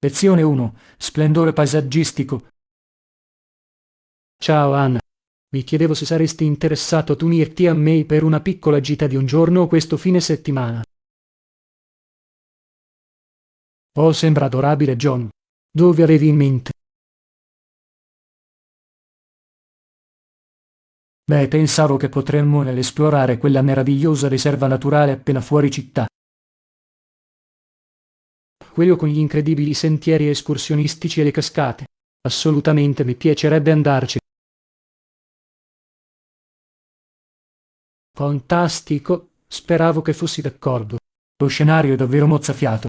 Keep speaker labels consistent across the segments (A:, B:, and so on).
A: Lezione 1. Splendore paesaggistico. Ciao Anna. Mi chiedevo se saresti interessato ad unirti a me per una piccola gita di un giorno questo fine settimana. Oh, sembra adorabile, John. Dove avevi in mente? Beh, pensavo che potremmo esplorare quella meravigliosa riserva naturale appena fuori città. Quello con gli incredibili sentieri escursionistici e le cascate. Assolutamente, mi piacerebbe andarci. Fantastico. Speravo che fossi d'accordo. Lo scenario è davvero mozzafiato.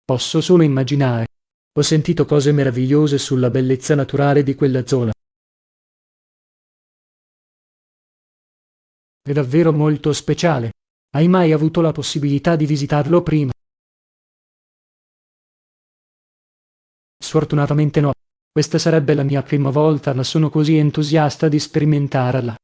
A: Posso solo immaginare. Ho sentito cose meravigliose sulla bellezza naturale di quella zona. È davvero molto speciale. Hai mai avuto la possibilità di visitarlo prima? Sfortunatamente no. Questa sarebbe la mia prima volta, ma sono così entusiasta di sperimentarla.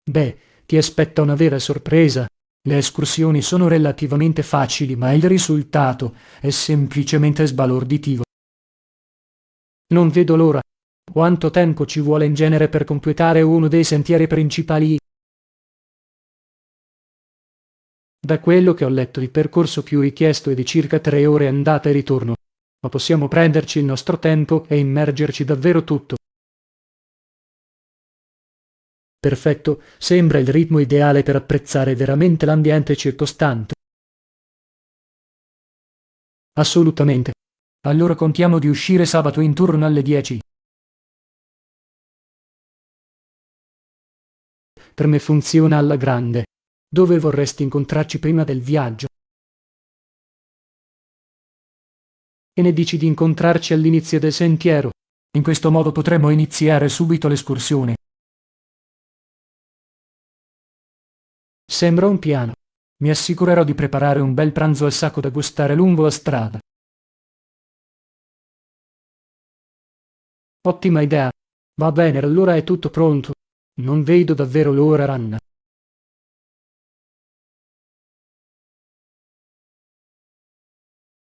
A: Beh, ti aspetta una vera sorpresa. Le escursioni sono relativamente facili, ma il risultato è semplicemente sbalorditivo. Non vedo l'ora. Quanto tempo ci vuole in genere per completare uno dei sentieri principali? Da quello che ho letto, il percorso più richiesto è di circa 3 ore andata e ritorno, ma possiamo prenderci il nostro tempo e immergerci davvero tutto. Perfetto, sembra il ritmo ideale per apprezzare veramente l'ambiente circostante. Assolutamente. Allora contiamo di uscire sabato intorno alle 10. Per me funziona alla grande. Dove vorresti incontrarci prima del viaggio? E ne dici di incontrarci all'inizio del sentiero? In questo modo potremmo iniziare subito l'escursione. Sembra un piano. Mi assicurerò di preparare un bel pranzo al sacco da gustare lungo la strada. Ottima idea. Va bene, allora è tutto pronto. Non vedo davvero l'ora, Ranna.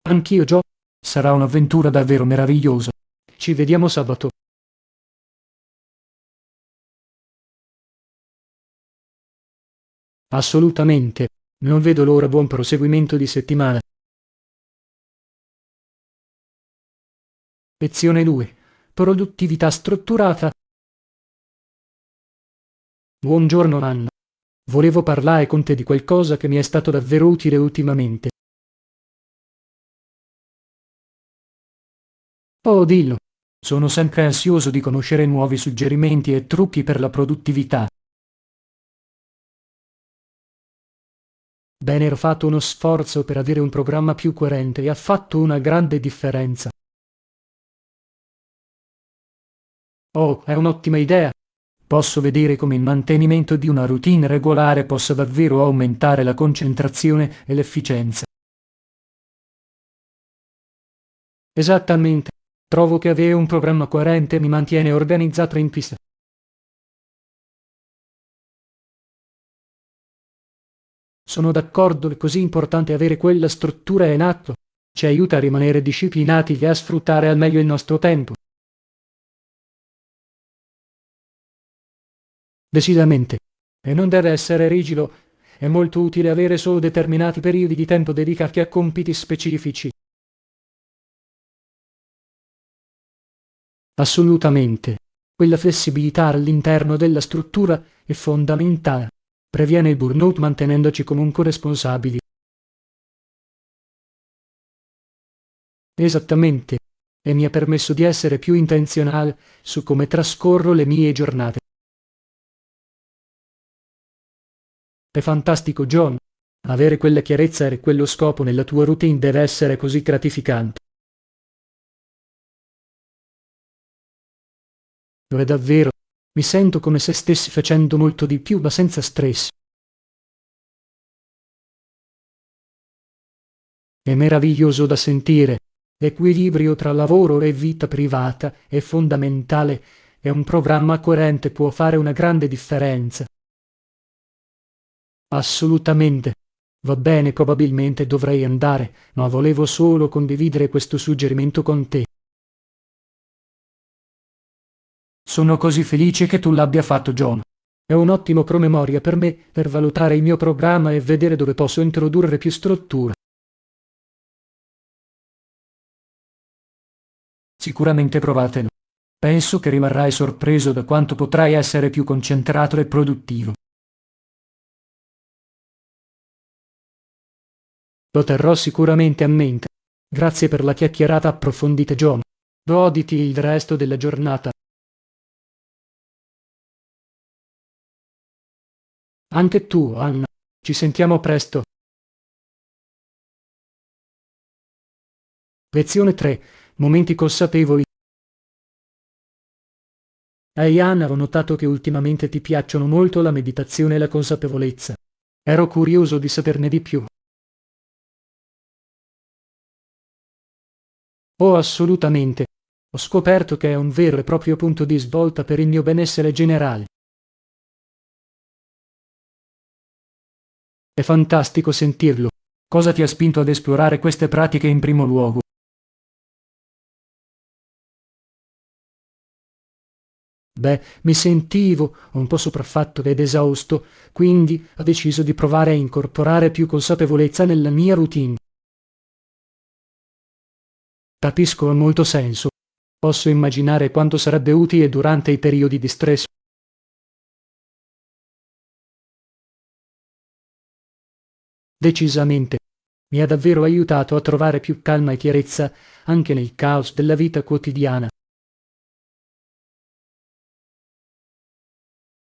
A: Anch'io, Gio. Sarà un'avventura davvero meravigliosa. Ci vediamo sabato. Assolutamente. Non vedo l'ora, buon proseguimento di settimana. Lezione 2. Produttività strutturata. Buongiorno, Anna. Volevo parlare con te di qualcosa che mi è stato davvero utile ultimamente. Oh, dillo. Sono sempre ansioso di conoscere nuovi suggerimenti e trucchi per la produttività. Bene, ho fatto uno sforzo per avere un programma più coerente e ha fatto una grande differenza. Oh, è un'ottima idea. Posso vedere come il mantenimento di una routine regolare possa davvero aumentare la concentrazione e l'efficienza. Esattamente. Trovo che avere un programma coerente mi mantiene organizzato e in pista. Sono d'accordo, è così importante avere quella struttura in atto. Ci aiuta a rimanere disciplinati e a sfruttare al meglio il nostro tempo. Decisamente. E non deve essere rigido. È molto utile avere solo determinati periodi di tempo dedicati a compiti specifici. Assolutamente. Quella flessibilità all'interno della struttura è fondamentale. Previene il burnout mantenendoci comunque responsabili. Esattamente. E mi ha permesso di essere più intenzionale su come trascorro le mie giornate. È fantastico, John. Avere quella chiarezza e quello scopo nella tua routine deve essere così gratificante. Lo è davvero. Mi sento come se stessi facendo molto di più, ma senza stress. È meraviglioso da sentire. L'equilibrio tra lavoro e vita privata è fondamentale e un programma coerente può fare una grande differenza. Assolutamente. Va bene, probabilmente dovrei andare, ma volevo solo condividere questo suggerimento con te. Sono così felice che tu l'abbia fatto, John. È un ottimo promemoria per me per valutare il mio programma e vedere dove posso introdurre più struttura. Sicuramente provatelo. Penso che rimarrai sorpreso da quanto potrai essere più concentrato e produttivo. Lo terrò sicuramente a mente. Grazie per la chiacchierata approfondita, John. Goditi il resto della giornata. Anche tu, Anna. Ci sentiamo presto. Lezione 3. Momenti consapevoli. Ehi Anna, ho notato che ultimamente ti piacciono molto la meditazione e la consapevolezza. Ero curioso di saperne di più. Oh, assolutamente. Ho scoperto che è un vero e proprio punto di svolta per il mio benessere generale. È fantastico sentirlo. Cosa ti ha spinto ad esplorare queste pratiche in primo luogo? Beh, mi sentivo un po' sopraffatto ed esausto, quindi ho deciso di provare a incorporare più consapevolezza nella mia routine. Capisco, ha molto senso. Posso immaginare quanto sarebbe utile durante i periodi di stress. Decisamente. Mi ha davvero aiutato a trovare più calma e chiarezza anche nel caos della vita quotidiana.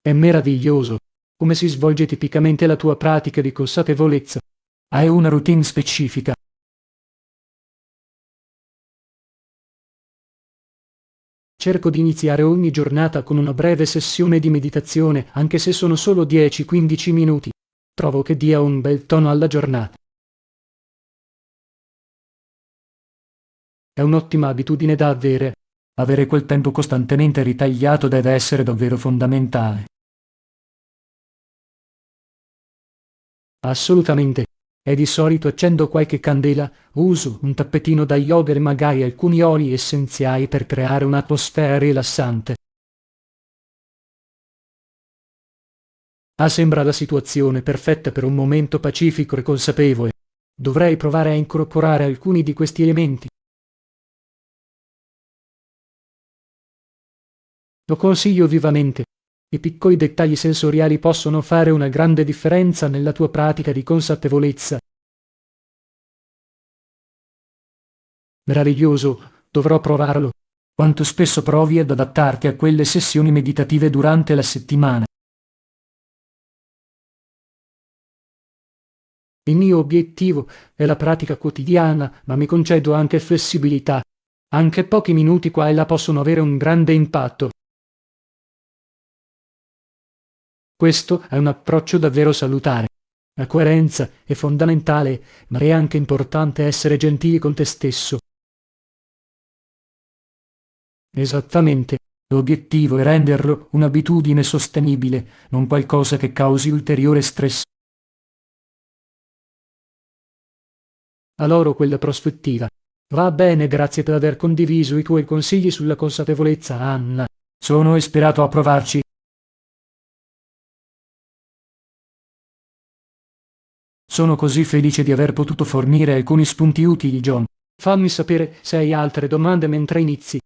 A: È meraviglioso come si svolge tipicamente la tua pratica di consapevolezza. Hai una routine specifica? Cerco di iniziare ogni giornata con una breve sessione di meditazione, anche se sono solo 10-15 minuti. Trovo che dia un bel tono alla giornata. È un'ottima abitudine da avere. Avere quel tempo costantemente ritagliato deve essere davvero fondamentale. Assolutamente. E di solito accendo qualche candela, uso un tappetino da yoga e magari alcuni oli essenziali per creare un'atmosfera rilassante. Ah, sembra la situazione perfetta per un momento pacifico e consapevole. Dovrei provare a incorporare alcuni di questi elementi. Lo consiglio vivamente. I piccoli dettagli sensoriali possono fare una grande differenza nella tua pratica di consapevolezza. Meraviglioso, dovrò provarlo. Quanto spesso provi ad adattarti a quelle sessioni meditative durante la settimana? Il mio obiettivo è la pratica quotidiana, ma mi concedo anche flessibilità. Anche pochi minuti qua e là possono avere un grande impatto. Questo è un approccio davvero salutare. La coerenza è fondamentale, ma è anche importante essere gentili con te stesso. Esattamente. L'obiettivo è renderlo un'abitudine sostenibile, non qualcosa che causi ulteriore stress. A loro quella prospettiva. Va bene, grazie per aver condiviso i tuoi consigli sulla consapevolezza, Anna. Sono ispirato a provarci. Sono così felice di aver potuto fornire alcuni spunti utili, John. Fammi sapere se hai altre domande mentre inizi.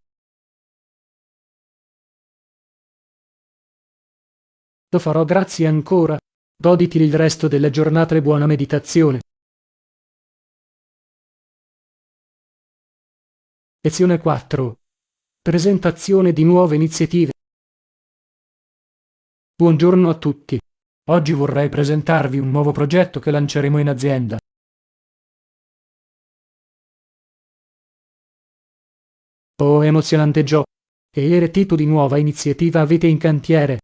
A: Lo farò, grazie ancora. Goditi il resto della giornata e buona meditazione. Lezione 4. Presentazione di nuove iniziative. Buongiorno a tutti. Oggi vorrei presentarvi un nuovo progetto che lanceremo in azienda. Oh, emozionante Joe. Che tipo di nuova iniziativa avete in cantiere?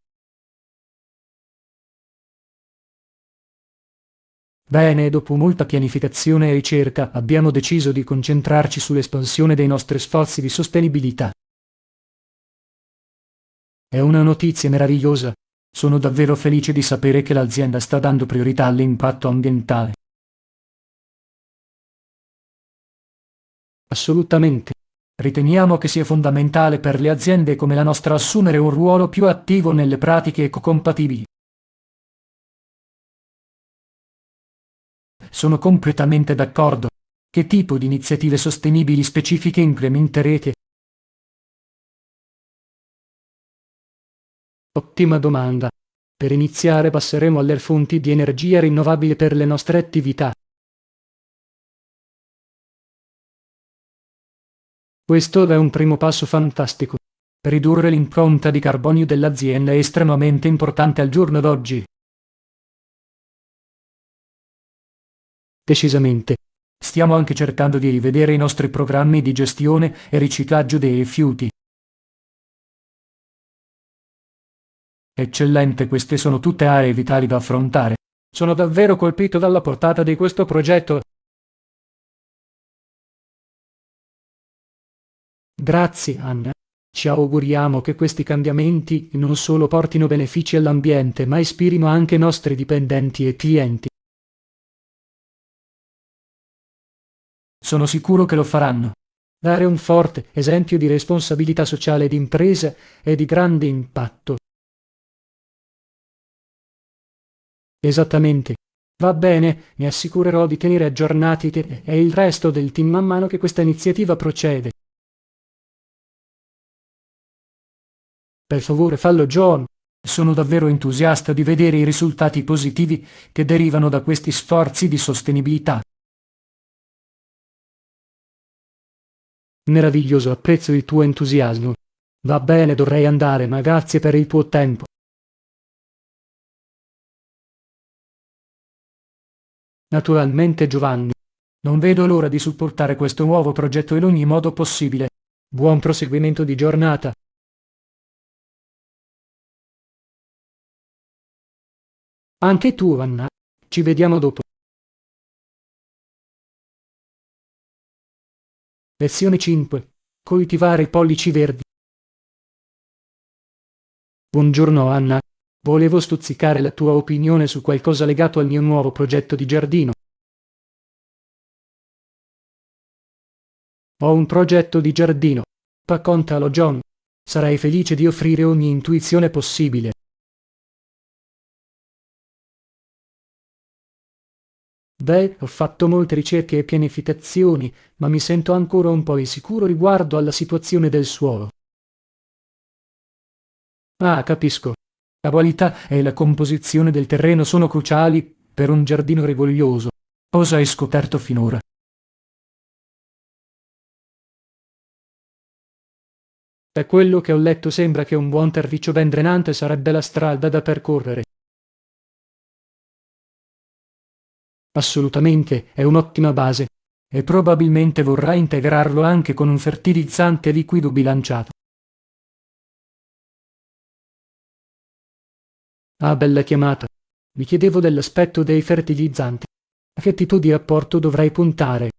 A: Bene, dopo molta pianificazione e ricerca, abbiamo deciso di concentrarci sull'espansione dei nostri sforzi di sostenibilità. È una notizia meravigliosa. Sono davvero felice di sapere che l'azienda sta dando priorità all'impatto ambientale. Assolutamente. Riteniamo che sia fondamentale per le aziende come la nostra assumere un ruolo più attivo nelle pratiche ecocompatibili. Sono completamente d'accordo. Che tipo di iniziative sostenibili specifiche implementerete? Ottima domanda. Per iniziare passeremo alle fonti di energia rinnovabile per le nostre attività. Questo è un primo passo fantastico. Ridurre l'impronta di carbonio dell'azienda è estremamente importante al giorno d'oggi. Decisamente. Stiamo anche cercando di rivedere i nostri programmi di gestione e riciclaggio dei rifiuti. Eccellente, queste sono tutte aree vitali da affrontare. Sono davvero colpito dalla portata di questo progetto. Grazie, Anna. Ci auguriamo che questi cambiamenti non solo portino benefici all'ambiente, ma ispirino anche i nostri dipendenti e clienti. Sono sicuro che lo faranno. Dare un forte esempio di responsabilità sociale d'impresa e di grande impatto. Esattamente. Va bene, mi assicurerò di tenere aggiornati te e il resto del team man mano che questa iniziativa procede. Per favore, fallo, John. Sono davvero entusiasta di vedere i risultati positivi che derivano da questi sforzi di sostenibilità. Meraviglioso, apprezzo il tuo entusiasmo. Va bene, dovrei andare, ma grazie per il tuo tempo. Naturalmente, Giovanni. Non vedo l'ora di supportare questo nuovo progetto in ogni modo possibile. Buon proseguimento di giornata. Anche tu, Anna. Ci vediamo dopo. Lezione 5. Coltivare i pollici verdi. Buongiorno, Anna. Volevo stuzzicare la tua opinione su qualcosa legato al mio nuovo progetto di giardino. Ho un progetto di giardino. Raccontalo, John. Sarei felice di offrire ogni intuizione possibile. Beh, ho fatto molte ricerche e pianificazioni, ma mi sento ancora un po' insicuro riguardo alla situazione del suolo. Ah, capisco. La qualità e la composizione del terreno sono cruciali per un giardino rigoglioso. Cosa hai scoperto finora? Da quello che ho letto sembra che un buon terriccio ben drenante sarebbe la strada da percorrere. Assolutamente, è un'ottima base. E probabilmente vorrà integrarlo anche con un fertilizzante liquido bilanciato. Ah, bella chiamata. Mi chiedevo dell'aspetto dei fertilizzanti. A che tipo di apporto dovrei puntare?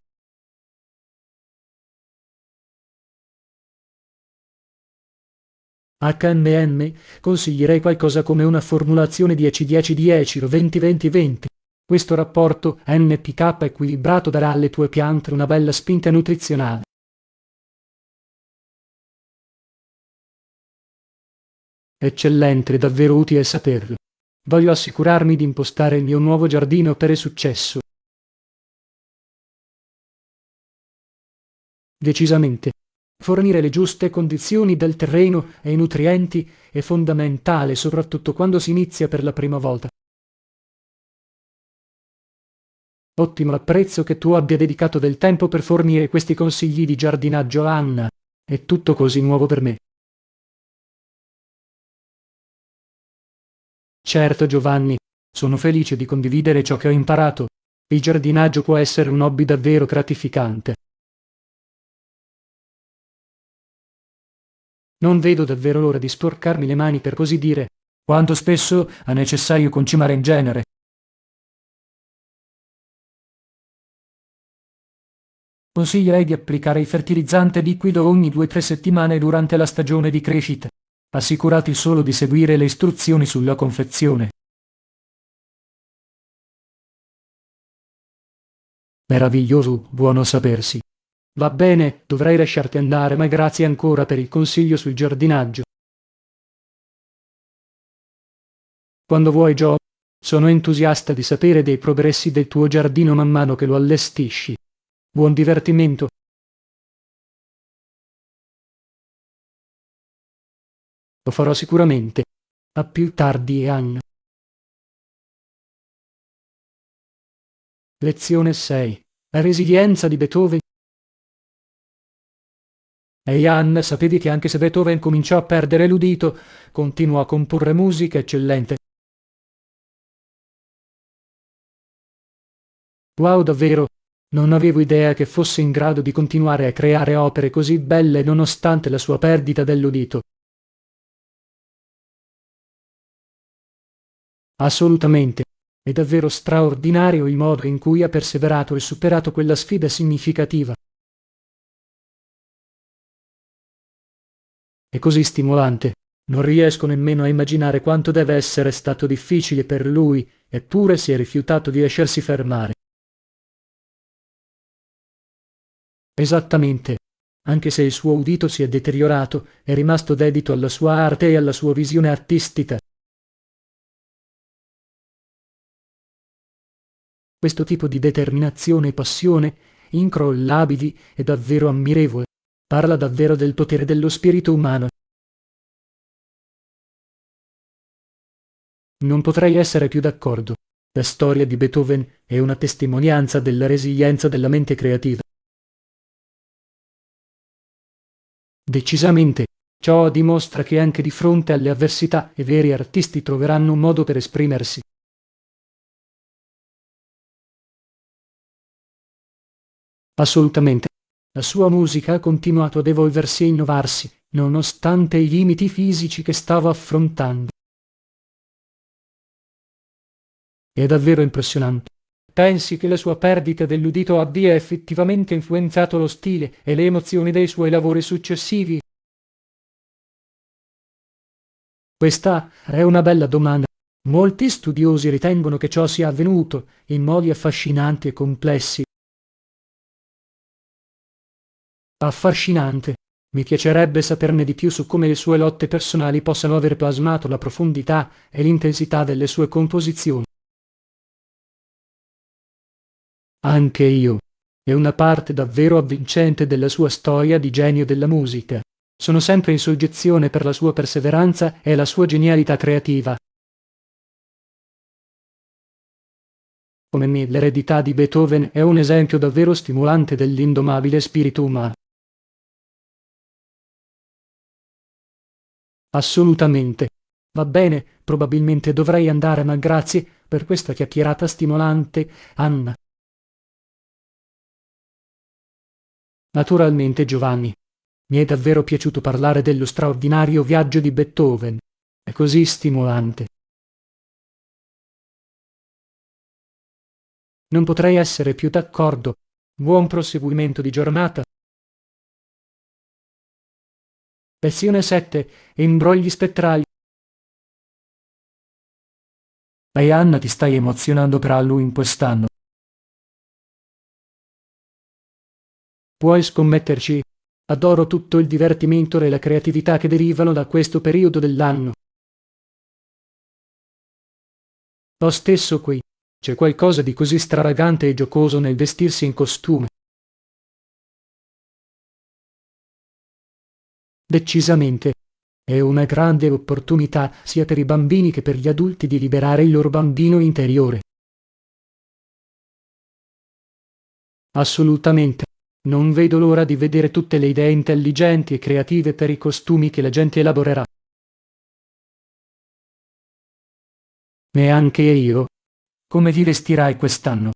A: HMM? Consiglierei qualcosa come una formulazione 10-10-10 o 20-20-20. Questo rapporto NPK equilibrato darà alle tue piante una bella spinta nutrizionale. Eccellente, davvero utile saperlo. Voglio assicurarmi di impostare il mio nuovo giardino per il successo. Decisamente. Fornire le giuste condizioni del terreno e i nutrienti è fondamentale, soprattutto quando si inizia per la prima volta. Ottimo, apprezzo che tu abbia dedicato del tempo per fornire questi consigli di giardinaggio, Anna. È tutto così nuovo per me. Certo, Giovanni, sono felice di condividere ciò che ho imparato. Il giardinaggio può essere un hobby davvero gratificante. Non vedo davvero l'ora di sporcarmi le mani, per così dire. Quanto spesso è necessario concimare in genere. Consiglierei di applicare il fertilizzante liquido ogni 2 o 3 settimane durante la stagione di crescita. assicurati solo di seguire le istruzioni sulla confezione. Meraviglioso, buono sapersi. Va bene, dovrei lasciarti andare, ma grazie ancora per il consiglio sul giardinaggio. Quando vuoi, Joe. Sono entusiasta di sapere dei progressi del tuo giardino man mano che lo allestisci. Buon divertimento. Lo farò sicuramente. A più tardi, Anne. Lezione 6. La resilienza di Beethoven. Ehi Anne, sapevi che anche se Beethoven cominciò a perdere l'udito, continuò a comporre musica eccellente? Wow, davvero? Non avevo idea che fosse in grado di continuare a creare opere così belle nonostante la sua perdita dell'udito. Assolutamente. È davvero straordinario il modo in cui ha perseverato e superato quella sfida significativa. È così stimolante. Non riesco nemmeno a immaginare quanto deve essere stato difficile per lui, eppure si è rifiutato di lasciarsi fermare. Esattamente. Anche se il suo udito si è deteriorato, è rimasto dedito alla sua arte e alla sua visione artistica. Questo tipo di determinazione e passione, incrollabili, è davvero ammirevole. Parla davvero del potere dello spirito umano. Non potrei essere più d'accordo. La storia di Beethoven è una testimonianza della resilienza della mente creativa. Decisamente. Ciò dimostra che anche di fronte alle avversità i veri artisti troveranno un modo per esprimersi. Assolutamente. La sua musica ha continuato ad evolversi e innovarsi, nonostante i limiti fisici che stava affrontando. È davvero impressionante. Pensi che la sua perdita dell'udito abbia effettivamente influenzato lo stile e le emozioni dei suoi lavori successivi? Questa è una bella domanda. Molti studiosi ritengono che ciò sia avvenuto in modi affascinanti e complessi. Affascinante. Mi piacerebbe saperne di più su come le sue lotte personali possano aver plasmato la profondità e l'intensità delle sue composizioni. Anche io. È una parte davvero avvincente della sua storia di genio della musica. Sono sempre in soggezione per la sua perseveranza e la sua genialità creativa. Come me, l'eredità di Beethoven è un esempio davvero stimolante dell'indomabile spirito umano. Assolutamente. Va bene, probabilmente dovrei andare, ma grazie per questa chiacchierata stimolante, Anna. Naturalmente, Giovanni. Mi è davvero piaciuto parlare dello straordinario viaggio di Beethoven. È così stimolante. Non potrei essere più d'accordo. Buon proseguimento di giornata. Lezione 7. Imbrogli spettrali. Ehi Anna, ti stai emozionando per Halloween quest'anno. Puoi scommetterci? Adoro tutto il divertimento e la creatività che derivano da questo periodo dell'anno. Lo stesso qui. C'è qualcosa di così stravagante e giocoso nel vestirsi in costume. Decisamente. È una grande opportunità sia per i bambini che per gli adulti di liberare il loro bambino interiore. Assolutamente. Non vedo l'ora di vedere tutte le idee intelligenti e creative per i costumi che la gente elaborerà. E anche io. Come ti vestirai quest'anno?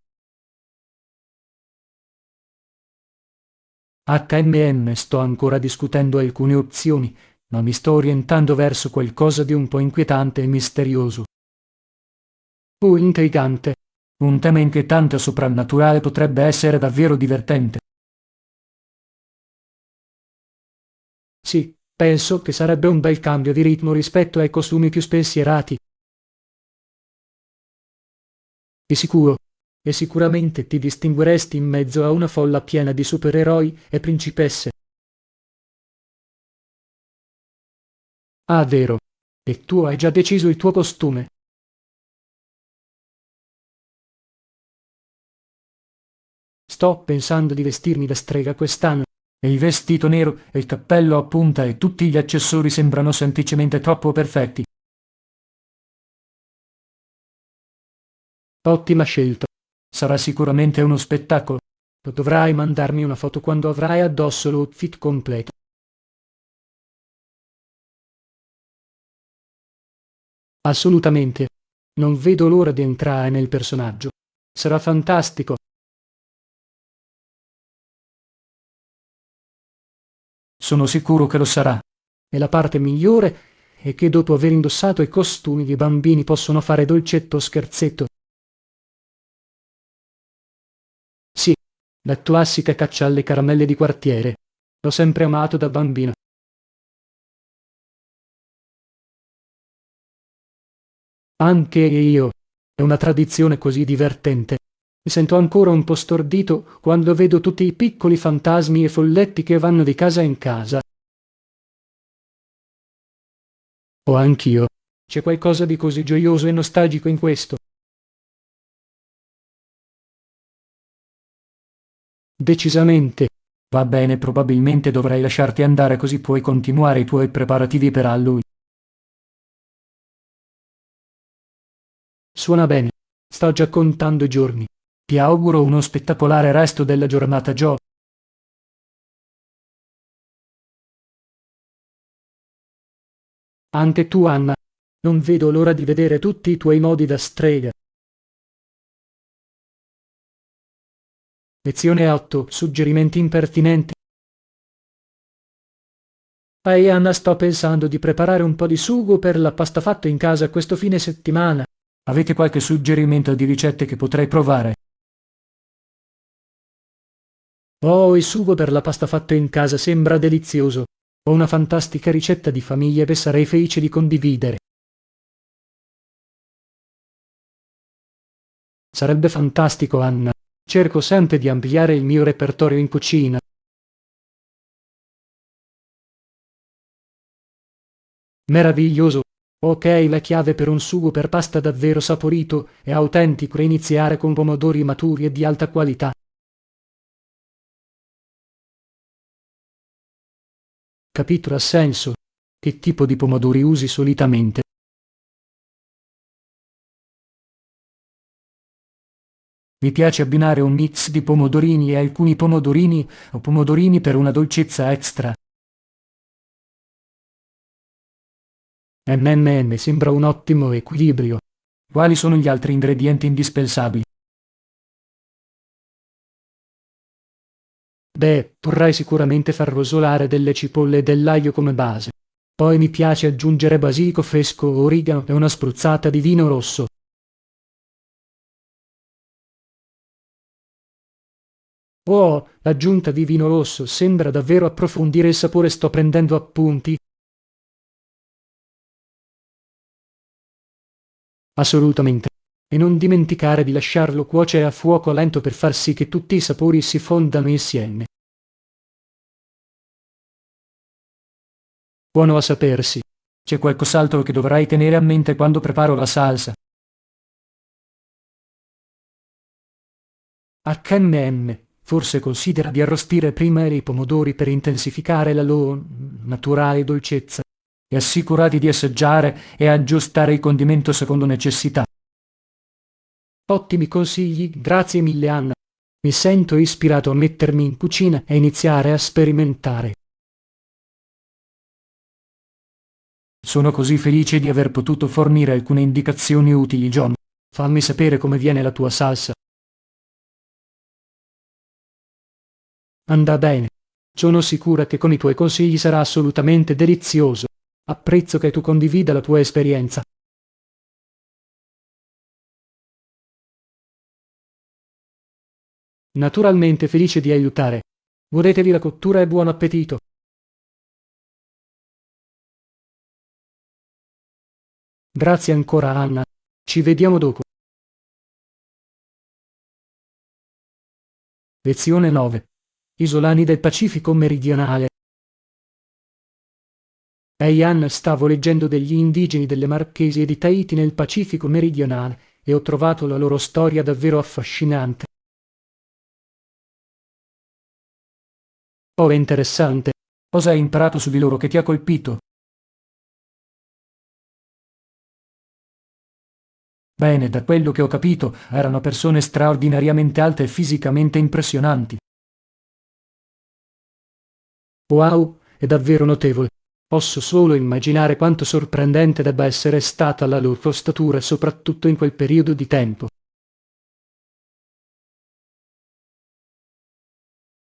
A: Sto ancora discutendo alcune opzioni, ma mi sto orientando verso qualcosa di un po' inquietante e misterioso. Intrigante. Un tema inquietante o soprannaturale potrebbe essere davvero divertente. Sì, Penso che sarebbe un bel cambio di ritmo rispetto ai costumi più spensierati. Di sicuro. E sicuramente ti distingueresti in mezzo a una folla piena di supereroi e principesse. Ah, vero. E tu hai già deciso il tuo costume? Sto pensando di vestirmi da strega quest'anno. E il vestito nero e il cappello a punta e tutti gli accessori sembrano semplicemente troppo perfetti. Ottima scelta. Sarà sicuramente uno spettacolo. Dovrai mandarmi una foto quando avrai addosso l'outfit completo. Assolutamente. Non vedo l'ora di entrare nel personaggio. Sarà fantastico. Sono sicuro che lo sarà. E la parte migliore è che dopo aver indossato i costumi i bambini possono fare dolcetto o scherzetto. Sì, la classica caccia alle caramelle di quartiere. L'ho sempre amato da bambino. Anche io. È una tradizione così divertente. Mi sento ancora un po' stordito quando vedo tutti i piccoli fantasmi e folletti che vanno di casa in casa. O anch'io. C'è qualcosa di così gioioso e nostalgico in questo. Decisamente. Va bene, probabilmente dovrai lasciarti andare così puoi continuare i tuoi preparativi per Halloween. Suona bene. Sto già contando i giorni. Ti auguro uno spettacolare resto della giornata, Joe. Anche tu, Anna. Non vedo l'ora di vedere tutti i tuoi modi da strega. Lezione 8. Suggerimenti impertinenti. Ehi, Anna, sto pensando di preparare un po' di sugo per la pasta fatto in casa questo fine settimana. Avete qualche suggerimento di ricette che potrei provare? Oh, il sugo per la pasta fatto in casa sembra delizioso. Ho una fantastica ricetta di famiglia che sarei felice di condividere. Sarebbe fantastico, Anna. Cerco sempre di ampliare il mio repertorio in cucina. Meraviglioso. Ok, la chiave per un sugo per pasta davvero saporito e autentico è iniziare con pomodori maturi e di alta qualità. Capito, ha senso. Che tipo di pomodori usi solitamente? Mi piace abbinare un mix di pomodorini e alcuni pomodorini o pomodorini per una dolcezza extra. Sembra un ottimo equilibrio. Quali sono gli altri ingredienti indispensabili? Beh, vorrai sicuramente far rosolare delle cipolle e dell'aglio come base. Poi mi piace aggiungere basilico fresco, origano e una spruzzata di vino rosso. Oh, l'aggiunta di vino rosso sembra davvero approfondire il sapore. Sto prendendo appunti. Assolutamente. E non dimenticare di lasciarlo cuocere a fuoco lento per far sì che tutti i sapori si fondano insieme. Buono a sapersi. C'è qualcos'altro che dovrai tenere a mente quando preparo la salsa? HMM. Forse considera di arrostire prima i pomodori per intensificare la loro naturale dolcezza e assicurati di assaggiare e aggiustare il condimento secondo necessità. Ottimi consigli, grazie mille, Anna. Mi sento ispirato a mettermi in cucina e iniziare a sperimentare. Sono così felice di aver potuto fornire alcune indicazioni utili, John. Fammi sapere come viene la tua salsa. Andrà bene. Sono sicura che con i tuoi consigli sarà assolutamente delizioso. Apprezzo che tu condivida la tua esperienza. Naturalmente felice di aiutare. Godetevi la cottura e buon appetito. Grazie ancora, Anna. Ci vediamo dopo. Lezione 9. Isolani del Pacifico meridionale. Ehi Anna, stavo leggendo degli indigeni delle Marchesi e di Tahiti nel Pacifico meridionale e ho trovato la loro storia davvero affascinante. Oh, è interessante. Cosa hai imparato su di loro che ti ha colpito? Bene, da quello che ho capito, erano persone straordinariamente alte e fisicamente impressionanti. Wow, è davvero notevole. Posso solo immaginare quanto sorprendente debba essere stata la loro statura, soprattutto in quel periodo di tempo.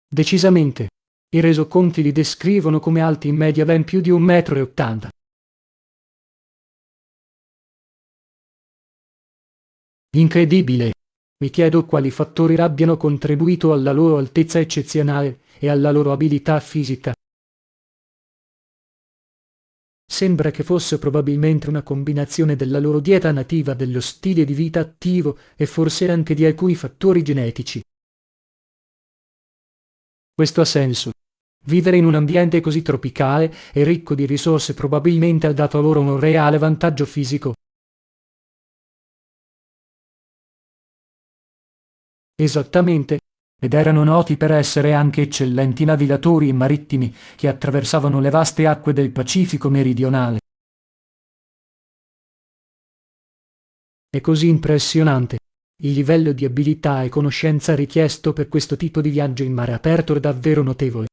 A: Decisamente. I resoconti li descrivono come alti in media ben più di 1,80 m. Incredibile! Mi chiedo quali fattori abbiano contribuito alla loro altezza eccezionale e alla loro abilità fisica. Sembra che fosse probabilmente una combinazione della loro dieta nativa, dello stile di vita attivo e forse anche di alcuni fattori genetici. Questo ha senso. Vivere in un ambiente così tropicale e ricco di risorse probabilmente ha dato loro un reale vantaggio fisico. Esattamente. Ed erano noti per essere anche eccellenti navigatori marittimi che attraversavano le vaste acque del Pacifico meridionale. È così impressionante. Il livello di abilità e conoscenza richiesto per questo tipo di viaggio in mare aperto è davvero notevole.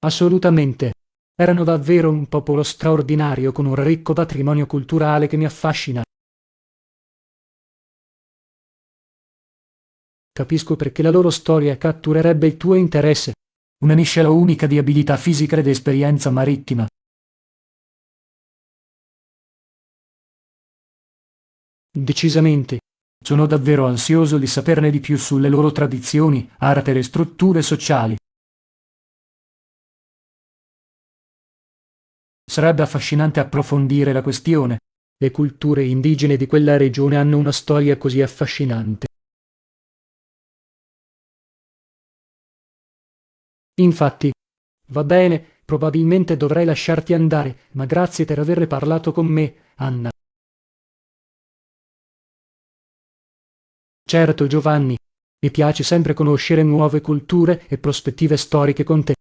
A: Assolutamente. Erano davvero un popolo straordinario con un ricco patrimonio culturale che mi affascina. Capisco perché la loro storia catturerebbe il tuo interesse. Una miscela unica di abilità fisica ed esperienza marittima. Decisamente. Sono davvero ansioso di saperne di più sulle loro tradizioni, arte e strutture sociali. Sarebbe affascinante approfondire la questione. Le culture indigene di quella regione hanno una storia così affascinante. Infatti, va bene, probabilmente dovrei lasciarti andare, ma grazie per aver parlato con me, Anna. Certo, Giovanni, mi piace sempre conoscere nuove culture e prospettive storiche con te.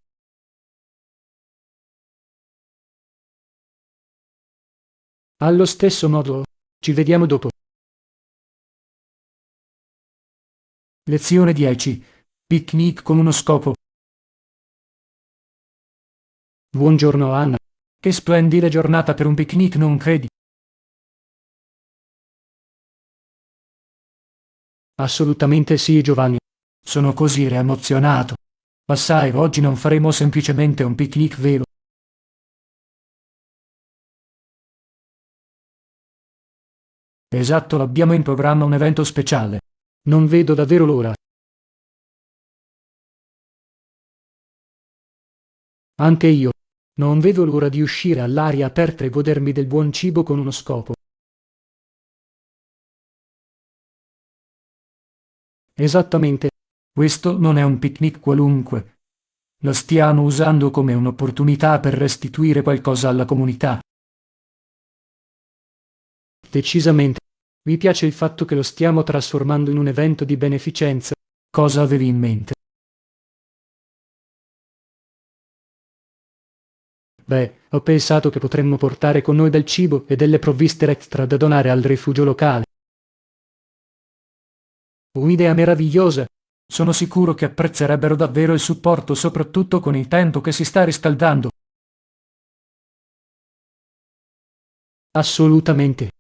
A: Allo stesso modo, ci vediamo dopo. Lezione 10. Picnic con uno scopo. Buongiorno, Anna. Che splendida giornata per un picnic, non credi? Assolutamente sì, Giovanni. Sono così emozionato. Ma sai, oggi non faremo semplicemente un picnic vero. Esatto, abbiamo in programma un evento speciale. Non vedo davvero l'ora. Anche io. Non vedo l'ora di uscire all'aria aperta e godermi del buon cibo con uno scopo. Esattamente. Questo non è un picnic qualunque. Lo stiamo usando come un'opportunità per restituire qualcosa alla comunità. Decisamente. Mi piace il fatto che lo stiamo trasformando in un evento di beneficenza. Cosa avevi in mente? Beh, ho pensato che potremmo portare con noi del cibo e delle provviste extra da donare al rifugio locale. Un'idea meravigliosa. Sono sicuro che apprezzerebbero davvero il supporto, soprattutto con il tempo che si sta riscaldando. Assolutamente.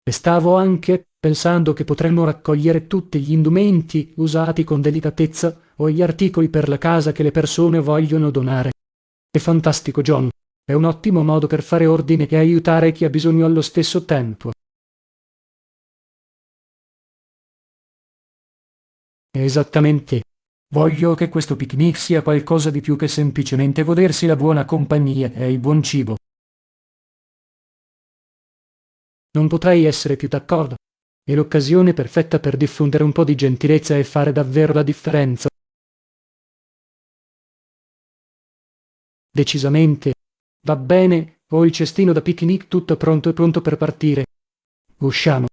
A: E stavo anche pensando che potremmo raccogliere tutti gli indumenti usati con delicatezza o gli articoli per la casa che le persone vogliono donare. È fantastico, John. È un ottimo modo per fare ordine e aiutare chi ha bisogno allo stesso tempo. Esattamente. Voglio che questo picnic sia qualcosa di più che semplicemente godersi la buona compagnia e il buon cibo. Non potrei essere più d'accordo. È l'occasione perfetta per diffondere un po' di gentilezza e fare davvero la differenza. Decisamente. Va bene, ho il cestino da picnic tutto pronto e pronto per partire. Usciamo.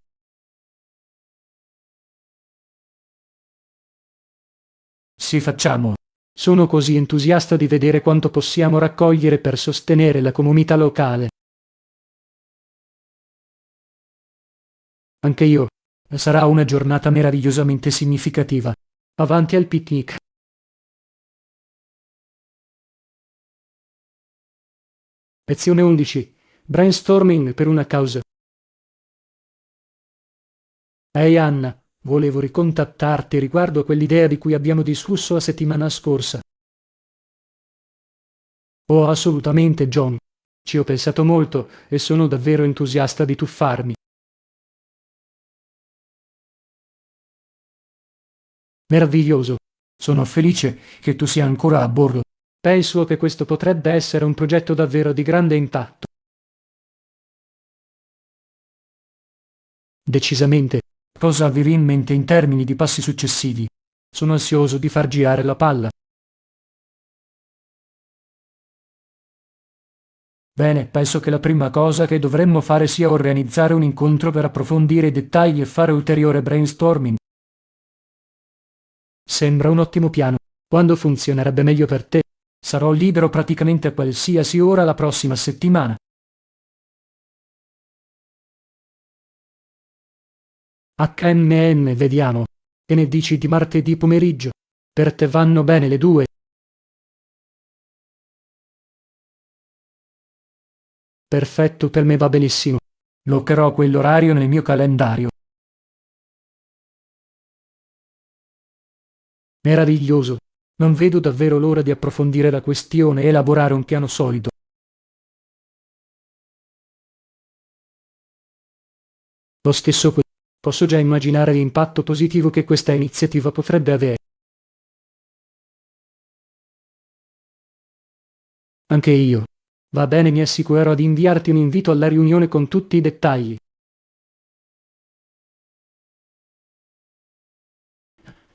A: Sì, facciamo. Sono così entusiasta di vedere quanto possiamo raccogliere per sostenere la comunità locale. Anche io. Sarà una giornata meravigliosamente significativa. Avanti al picnic. Lezione 11. Brainstorming per una causa. Ehi Anna, volevo ricontattarti riguardo a quell'idea di cui abbiamo discusso la settimana scorsa. Oh, assolutamente, John. Ci ho pensato molto e sono davvero entusiasta di tuffarmi. Meraviglioso. Sono felice che tu sia ancora a bordo. Penso che questo potrebbe essere un progetto davvero di grande impatto. Decisamente. Cosa avevi in mente in termini di passi successivi? Sono ansioso di far girare la palla. Bene, penso che la prima cosa che dovremmo fare sia organizzare un incontro per approfondire i dettagli e fare ulteriore brainstorming. Sembra un ottimo piano. Quando funzionerebbe meglio per te? Sarò libero praticamente a qualsiasi ora la prossima settimana. Vediamo. Che ne dici di martedì pomeriggio? Per te vanno bene le due? Perfetto, per me va benissimo. Bloccherò quell'orario nel mio calendario. Meraviglioso. Non vedo davvero l'ora di approfondire la questione e elaborare un piano solido. Lo stesso qui. Posso già immaginare l'impatto positivo che questa iniziativa potrebbe avere. Anche io. Va bene, mi assicurerò di inviarti un invito alla riunione con tutti i dettagli.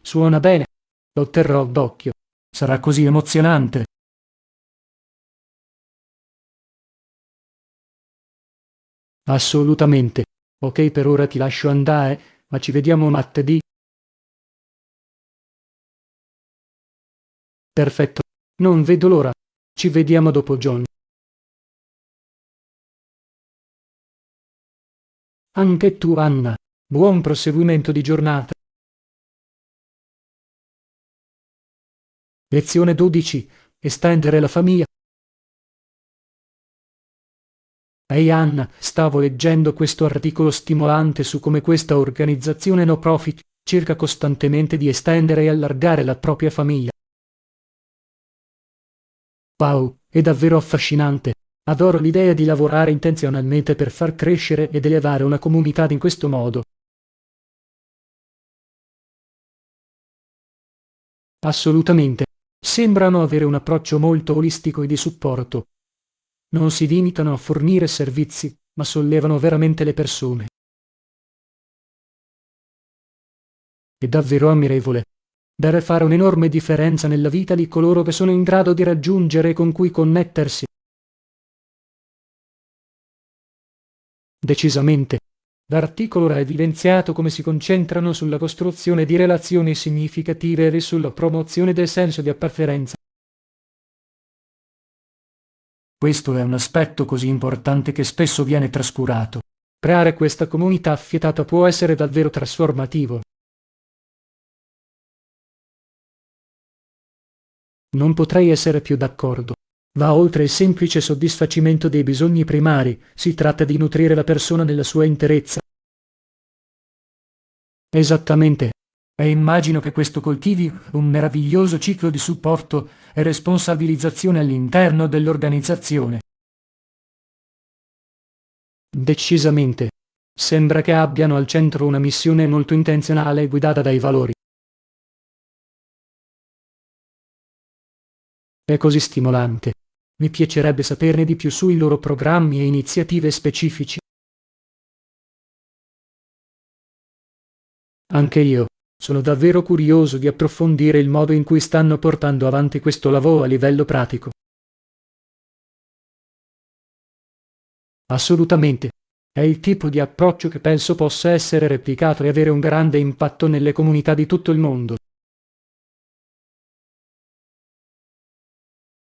A: Suona bene. Lo terrò d'occhio. Sarà così emozionante. Assolutamente. Ok, per ora ti lascio andare, ma ci vediamo martedì. Perfetto. Non vedo l'ora. Ci vediamo dopo, John. Anche tu, Anna. Buon proseguimento di giornata. Lezione 12. Estendere la famiglia. Ehi Anna, stavo leggendo questo articolo stimolante su come questa organizzazione no profit cerca costantemente di estendere e allargare la propria famiglia. Wow, è davvero affascinante. Adoro l'idea di lavorare intenzionalmente per far crescere ed elevare una comunità in questo modo. Assolutamente. Sembrano avere un approccio molto olistico e di supporto. Non si limitano a fornire servizi, ma sollevano veramente le persone. È davvero ammirevole. Deve fare un'enorme differenza nella vita di coloro che sono in grado di raggiungere e con cui connettersi. Decisamente. L'articolo ha evidenziato come si concentrano sulla costruzione di relazioni significative e sulla promozione del senso di appartenenza. Questo è un aspetto così importante che spesso viene trascurato. Creare questa comunità affiatata può essere davvero trasformativo. Non potrei essere più d'accordo. Va oltre il semplice soddisfacimento dei bisogni primari, si tratta di nutrire la persona nella sua interezza. Esattamente. E immagino che questo coltivi un meraviglioso ciclo di supporto e responsabilizzazione all'interno dell'organizzazione. Decisamente. Sembra che abbiano al centro una missione molto intenzionale e guidata dai valori. È così stimolante. Mi piacerebbe saperne di più sui loro programmi e iniziative specifici. Anche io sono davvero curioso di approfondire il modo in cui stanno portando avanti questo lavoro a livello pratico. Assolutamente. È il tipo di approccio che penso possa essere replicato e avere un grande impatto nelle comunità di tutto il mondo.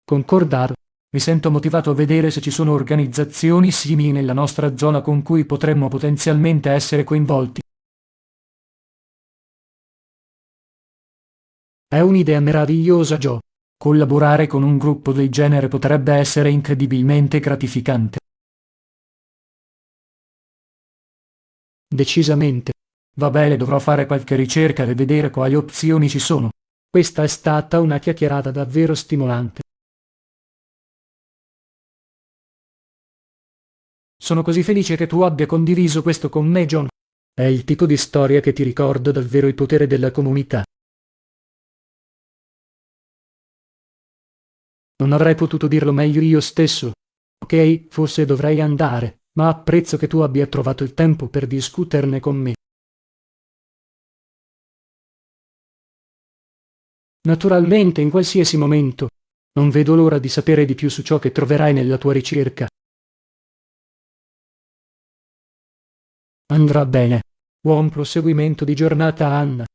A: Concordato. Mi sento motivato a vedere se ci sono organizzazioni simili nella nostra zona con cui potremmo potenzialmente essere coinvolti. È un'idea meravigliosa, Joe. Collaborare con un gruppo del genere potrebbe essere incredibilmente gratificante. Decisamente. Va bene, dovrò fare qualche ricerca e vedere quali opzioni ci sono. Questa è stata una chiacchierata davvero stimolante. Sono così felice che tu abbia condiviso questo con me, John. È il tipo di storia che ti ricorda davvero il potere della comunità. Non avrei potuto dirlo meglio io stesso. Ok, forse dovrei andare, ma apprezzo che tu abbia trovato il tempo per discuterne con me. Naturalmente, in qualsiasi momento. Non vedo l'ora di sapere di più su ciò che troverai nella tua ricerca. Andrà bene. Buon proseguimento di giornata, Anna.